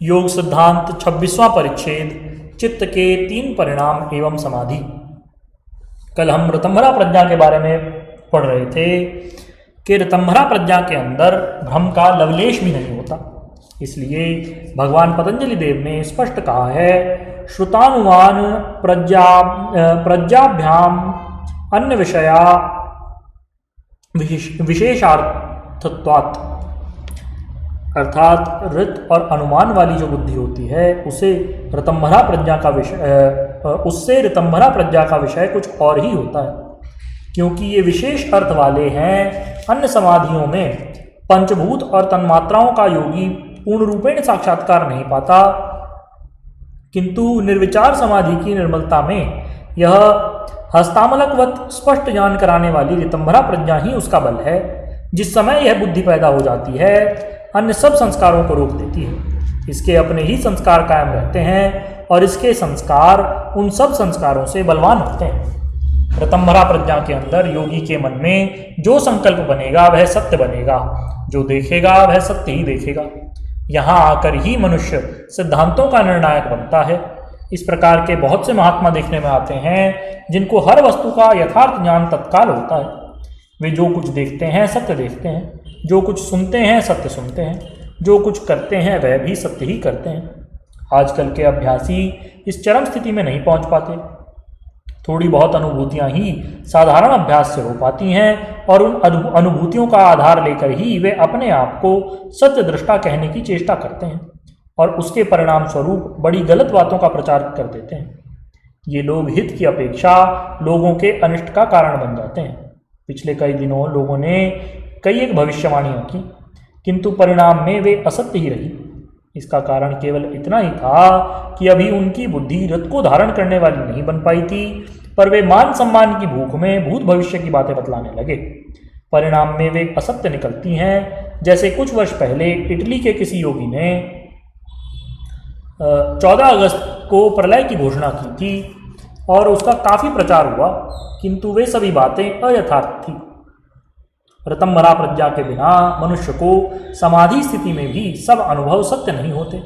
योग सिद्धांत 26वां परिच्छेद चित्त के 3 परिणाम एवं समाधि। कल हम ऋतंभरा प्रज्ञा के बारे में पढ़ रहे थे कि ऋतंभरा प्रज्ञा के अंदर भ्रम का लवलेश भी नहीं होता। इसलिए भगवान पतंजलि देव ने स्पष्ट कहा है, श्रुतानुमान प्रज्ञाभ्याम अन्य विषया विशेषार्थत्वात्, अर्थात ऋत और अनुमान वाली जो बुद्धि होती है उसे ऋतंभरा प्रज्ञा का विषय उससे ऋतंभरा प्रज्ञा का विषय कुछ और ही होता है, क्योंकि ये विशेष अर्थ वाले हैं। अन्य समाधियों में पंचभूत और तन्मात्राओं का योगी पूर्ण रूपेण साक्षात्कार नहीं पाता, किंतु निर्विचार समाधि की निर्मलता में यह हस्तामलकवत स्पष्ट ज्ञान कराने वाली ऋतंभरा प्रज्ञा ही उसका बल है। जिस समय यह बुद्धि पैदा हो जाती है, अन्य सब संस्कारों को रोक देती है। इसके अपने ही संस्कार कायम रहते हैं और इसके संस्कार उन सब संस्कारों से बलवान होते हैं। ऋतंभरा प्रज्ञा के अंदर योगी के मन में जो संकल्प बनेगा वह सत्य बनेगा, जो देखेगा वह सत्य ही देखेगा। यहाँ आकर ही मनुष्य सिद्धांतों का निर्णायक बनता है। इस प्रकार के बहुत से महात्मा देखने में आते हैं जिनको हर वस्तु का यथार्थ ज्ञान तत्काल होता है। वे जो कुछ देखते हैं सत्य देखते हैं, जो कुछ सुनते हैं सत्य सुनते हैं, जो कुछ करते हैं वह भी सत्य ही करते हैं। आजकल के अभ्यासी इस चरम स्थिति में नहीं पहुंच पाते। थोड़ी बहुत अनुभूतियां ही साधारण अभ्यास से हो पाती हैं और उन अनुभूतियों का आधार लेकर ही वे अपने आप को सत्य दृष्टा कहने की चेष्टा करते हैं और उसके परिणाम स्वरूप बड़ी गलत बातों का प्रचार कर देते हैं। ये लोग हित की अपेक्षा लोगों के अनिष्ट का कारण बन जाते हैं। पिछले कई दिनों लोगों ने कई एक भविष्यवाणियां की, किंतु परिणाम में वे असत्य ही रही। इसका कारण केवल इतना ही था कि अभी उनकी बुद्धि रथ को धारण करने वाली नहीं बन पाई थी, पर वे मान सम्मान की भूख में भूत भविष्य की बातें बतलाने लगे। परिणाम में वे असत्य निकलती हैं। जैसे कुछ वर्ष पहले इटली के किसी योगी ने 14 अगस्त को प्रलय की घोषणा की थी और उसका काफ़ी प्रचार हुआ, किंतु वे सभी बातें अयथार्थ थी। ऋतंभरा प्रज्ञा के बिना मनुष्य को समाधि स्थिति में भी सब अनुभव सत्य नहीं होते,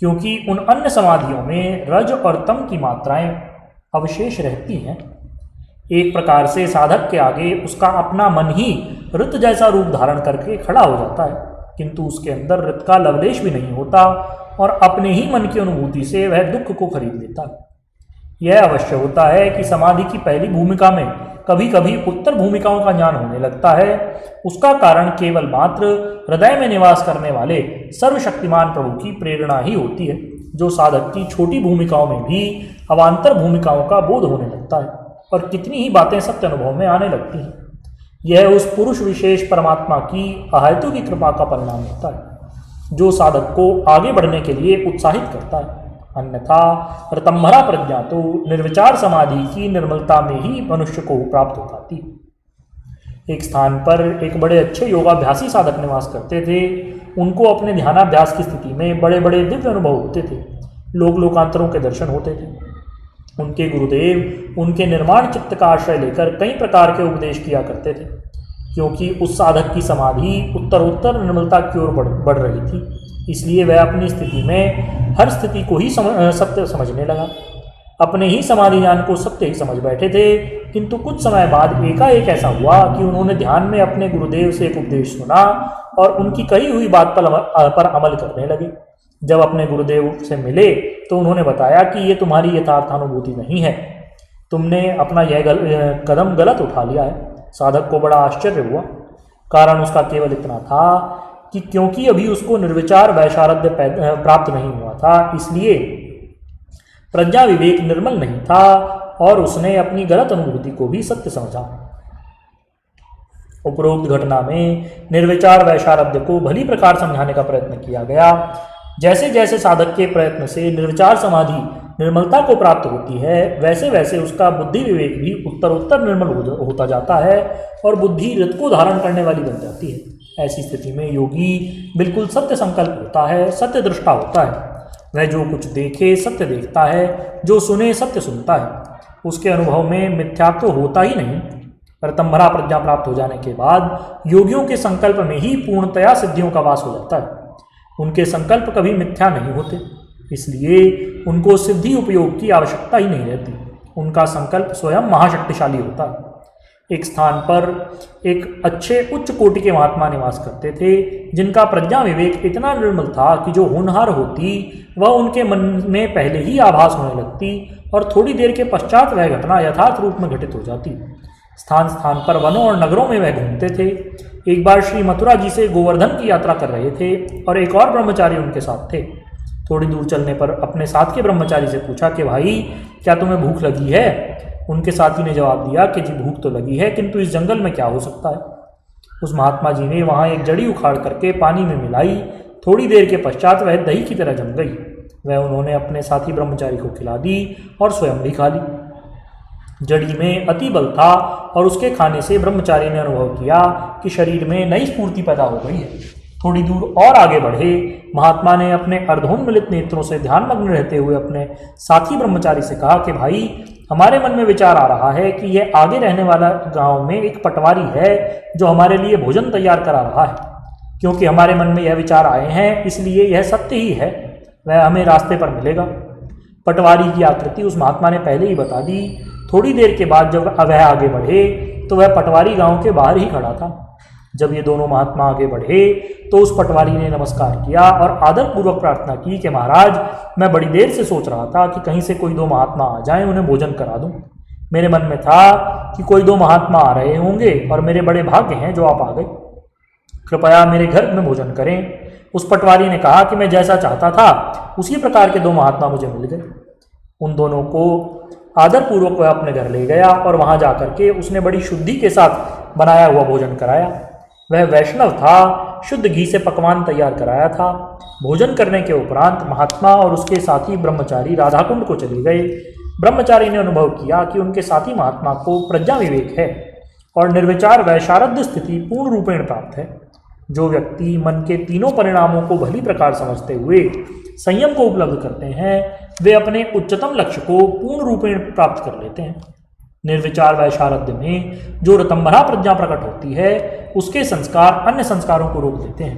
क्योंकि उन अन्य समाधियों में रज और तम की मात्राएं अवशेष रहती हैं। एक प्रकार से साधक के आगे उसका अपना मन ही ऋत जैसा रूप धारण करके खड़ा हो जाता है, किंतु उसके अंदर ऋत का लवलेश भी नहीं होता और अपने ही मन की अनुभूति से वह दुख को खरीद लेता है। यह अवश्य होता है कि समाधि की पहली भूमिका में कभी कभी उत्तर भूमिकाओं का ज्ञान होने लगता है। उसका कारण केवल मात्र हृदय में निवास करने वाले सर्वशक्तिमान प्रभु की प्रेरणा ही होती है, जो साधक की छोटी भूमिकाओं में भी अवान्तर भूमिकाओं का बोध होने लगता है और कितनी ही बातें सत्य अनुभव में आने लगती हैं। यह उस पुरुष विशेष परमात्मा की अहेतु की कृपा का परिणाम होता है, जो साधक को आगे बढ़ने के लिए उत्साहित करता है। अन्यथा ऋतंभरा प्रज्ञा तो निर्विचार समाधि की निर्मलता में ही मनुष्य को प्राप्त हो पाती। एक स्थान पर एक बड़े अच्छे योगाभ्यासी साधक निवास करते थे। उनको अपने ध्यानाभ्यास की स्थिति में बड़े बड़े दिव्य अनुभव होते थे। लोक लोकांतरों के दर्शन होते थे। उनके गुरुदेव उनके निर्माण चित्त का आश्रय लेकर कई प्रकार के उपदेश किया करते थे, क्योंकि उस साधक की समाधि उत्तरोत्तर निर्मलता की ओर बढ़ रही थी। इसलिए वह अपनी स्थिति में हर स्थिति को ही सत्य समझने लगा। अपने ही समाधि ज्ञान को सत्य ही समझ बैठे थे, किंतु कुछ समय बाद एकाएक ऐसा हुआ कि उन्होंने ध्यान में अपने गुरुदेव से एक उपदेश सुना और उनकी कही हुई बात पर अमल करने लगे। जब अपने गुरुदेव से मिले तो उन्होंने बताया कि ये तुम्हारी यथार्थानुभूति नहीं है, तुमने अपना यह कदम गलत उठा लिया है। साधक को बड़ा आश्चर्य हुआ। कारण उसका केवल इतना था कि क्योंकि अभी उसको निर्विचार वैशारद्य प्राप्त नहीं हुआ था, इसलिए प्रज्ञा विवेक निर्मल नहीं था और उसने अपनी गलत अनुभूति को भी सत्य समझा। उपरोक्त घटना में निर्विचार वैशारद्य को भली प्रकार समझाने का प्रयत्न किया गया। जैसे जैसे साधक के प्रयत्न से निर्विचार समाधि निर्मलता को प्राप्त होती है, वैसे वैसे उसका बुद्धि विवेक भी उत्तरोत्तर निर्मल होता जाता है और बुद्धि ऋत को धारण करने वाली बन जाती है। ऐसी स्थिति में योगी बिल्कुल सत्य संकल्प होता है, सत्य दृष्टा होता है। वह जो कुछ देखे सत्य देखता है, जो सुने सत्य सुनता है। उसके अनुभव में मिथ्यात्व होता ही नहीं। ऋतंभरा प्रज्ञा प्राप्त हो जाने के बाद योगियों के संकल्प में ही पूर्णतया सिद्धियों का वास हो जाता है। उनके संकल्प कभी मिथ्या नहीं होते, इसलिए उनको सिद्धि उपयोग की आवश्यकता ही नहीं रहती। उनका संकल्प स्वयं महाशक्तिशाली होता है। एक स्थान पर एक अच्छे उच्च कोटि के महात्मा निवास करते थे, जिनका प्रज्ञा विवेक इतना निर्मल था कि जो होनहार होती वह उनके मन में पहले ही आभास होने लगती और थोड़ी देर के पश्चात वह घटना यथार्थ रूप में घटित हो जाती। स्थान स्थान पर वनों और नगरों में वह घूमते थे। एक बार श्री मथुरा जी से गोवर्धन की यात्रा कर रहे थे और एक और ब्रह्मचारी उनके साथ थे। थोड़ी दूर चलने पर अपने साथ के ब्रह्मचारी से पूछा कि भाई, क्या तुम्हें भूख लगी है? उनके साथी ने जवाब दिया कि जी भूख तो लगी है, किंतु इस जंगल में क्या हो सकता है। उस महात्मा जी ने वहाँ एक जड़ी उखाड़ करके पानी में मिलाई। थोड़ी देर के पश्चात वह दही की तरह जम गई। वह उन्होंने अपने साथी ब्रह्मचारी को खिला दी और स्वयं भी खा ली। जड़ी में अति बल था और उसके खाने से ब्रह्मचारी ने अनुभव किया कि शरीर में नई स्फूर्ति पैदा हो गई है। थोड़ी दूर और आगे बढ़े महात्मा ने अपने अर्धोन्मिलित नेत्रों से ध्यानमग्न रहते हुए अपने साथी ब्रह्मचारी से कहा कि भाई, हमारे मन में विचार आ रहा है कि यह आगे रहने वाला गांव में एक पटवारी है जो हमारे लिए भोजन तैयार करा रहा है। क्योंकि हमारे मन में यह विचार आए हैं, इसलिए यह सत्य ही है, वह हमें रास्ते पर मिलेगा। पटवारी की आकृति उस महात्मा ने पहले ही बता दी। थोड़ी देर के बाद जब वह आगे बढ़े तो वह पटवारी गांव के बाहर ही खड़ा था। जब ये दोनों महात्मा आगे बढ़े तो उस पटवारी ने नमस्कार किया और आदरपूर्वक प्रार्थना की कि महाराज, मैं बड़ी देर से सोच रहा था कि कहीं से कोई दो महात्मा आ जाएं, उन्हें भोजन करा दूं। मेरे मन में था कि कोई दो महात्मा आ रहे होंगे और मेरे बड़े भाग्य हैं जो आप आ गए। कृपया मेरे घर में भोजन करें। उस पटवारी ने कहा कि मैं जैसा चाहता था उसी प्रकार के दो महात्मा मुझे मिल गए। उन दोनों को आदरपूर्वक वह अपने घर ले गया और वहां जाकर के उसने बड़ी शुद्धि के साथ बनाया हुआ भोजन कराया। वह वैष्णव था, शुद्ध घी से पकवान तैयार कराया था। भोजन करने के उपरांत महात्मा और उसके साथी ब्रह्मचारी राधाकुंड को चले गए। ब्रह्मचारी ने अनुभव किया कि उनके साथी महात्मा को प्रज्ञा विवेक है और निर्विचार वैशारद्य स्थिति पूर्ण रूपेण प्राप्त है। जो व्यक्ति मन के तीनों परिणामों को भली प्रकार समझते हुए संयम को उपलब्ध करते हैं, वे अपने उच्चतम लक्ष्य को पूर्ण रूपेण प्राप्त कर लेते हैं। निर्विचार वैशारद्य में जो ऋतंभरा प्रज्ञा प्रकट होती है, उसके संस्कार अन्य संस्कारों को रोक देते हैं।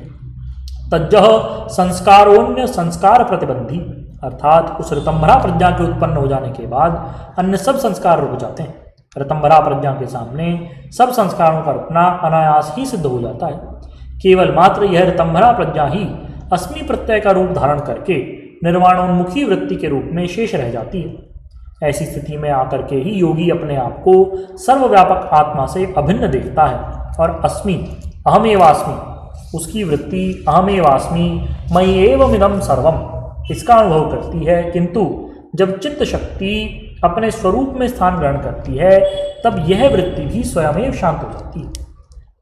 तज्जह संस्कारोन्य संस्कार प्रतिबंधी, अर्थात उस ऋतंभरा प्रज्ञा के उत्पन्न हो जाने के बाद अन्य सब संस्कार रुक जाते हैं। ऋतंभरा प्रज्ञा के सामने सब संस्कारों का रुकना अनायास ही सिद्ध हो जाता है। केवल मात्र यह ऋतंभरा प्रज्ञा ही अस्मि प्रत्यय का रूप धारण करके निर्वाणोन्मुखी वृत्ति के रूप में शेष रह जाती है। ऐसी स्थिति में आकर के ही योगी अपने आप को सर्वव्यापक आत्मा से अभिन्न देखता है और अस्मि, अहमेवास्मि, उसकी वृत्ति अहमेवास्मि, मयि एवमिदं सर्वम, इसका अनुभव करती है। किंतु जब चित्त शक्ति अपने स्वरूप में स्थान ग्रहण करती है, तब यह वृत्ति भी स्वयं शांत हो जाती है।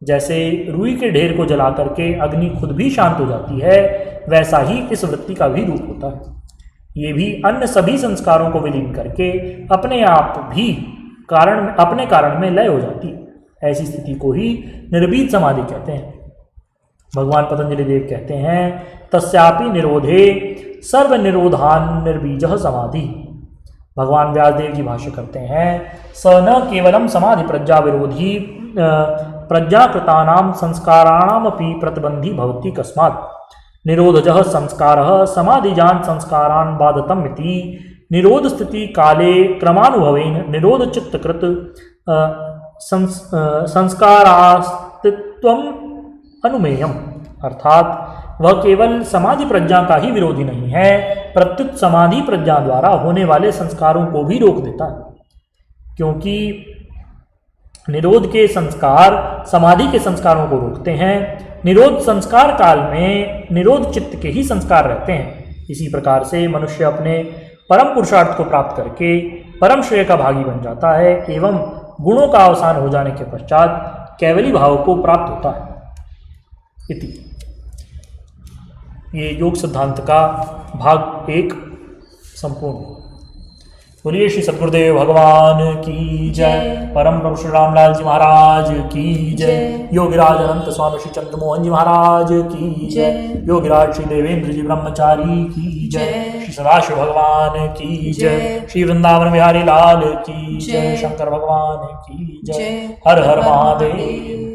जैसे रुई के ढेर को जला करके अग्नि खुद भी शांत हो जाती है, वैसा ही इस वृत्ति का भी रूप होता है। ये भी अन्य सभी संस्कारों को विलीन करके अपने आप भी अपने कारण में लय हो जाती है। ऐसी स्थिति को ही निर्भीत समाधि कहते हैं। भगवान पतंजलि देव कहते हैं, तस्यापि निरोधे सर्व निरोधान निर्बीजः समाधि। भगवान व्यासदेव जी भाष्य करते हैं, स न केवलम समाधि प्रज्ञा विरोधी प्रज्ञाकृतानां संस्काराणामपि प्रतिबंधी भवति कस्मात् निरोधजः संस्कारः समाधिजान संस्कारान् बाधतम् इति निरोध स्थिति काले क्रमानुभवेन निरोध चित्तकृत संस्कारास्तित्वम् अनुमेयम्, अर्थात वह केवल समाधि प्रज्ञा का ही विरोधी नहीं है, प्रत्युत समाधि प्रज्ञा द्वारा होने वाले संस्कारों को भी रोक देता है। क्योंकि निरोध के संस्कार समाधि के संस्कारों को रोकते हैं। निरोध संस्कार काल में निरोध चित्त के ही संस्कार रहते हैं। इसी प्रकार से मनुष्य अपने परम पुरुषार्थ को प्राप्त करके परम श्रेय का भागी बन जाता है एवं गुणों का अवसान हो जाने के पश्चात कैवली भाव को प्राप्त होता है। इति ये योग सिद्धांत का भाग 1 संपूर्ण। बोलिए श्री सद्गुरुदेव भगवान की जय। परम प्रभु श्री रामलाल जी महाराज की जय। योगिराज अनंत स्वामी श्री चंद्रमोहन जी महाराज की जय। योगिराज श्री देवेंद्र जी ब्रह्मचारी की जय। श्री सदाशिव भगवान की जय। श्री वृंदावन बिहारी लाल की जय। शंकर भगवान की जय। हर हर महादेव।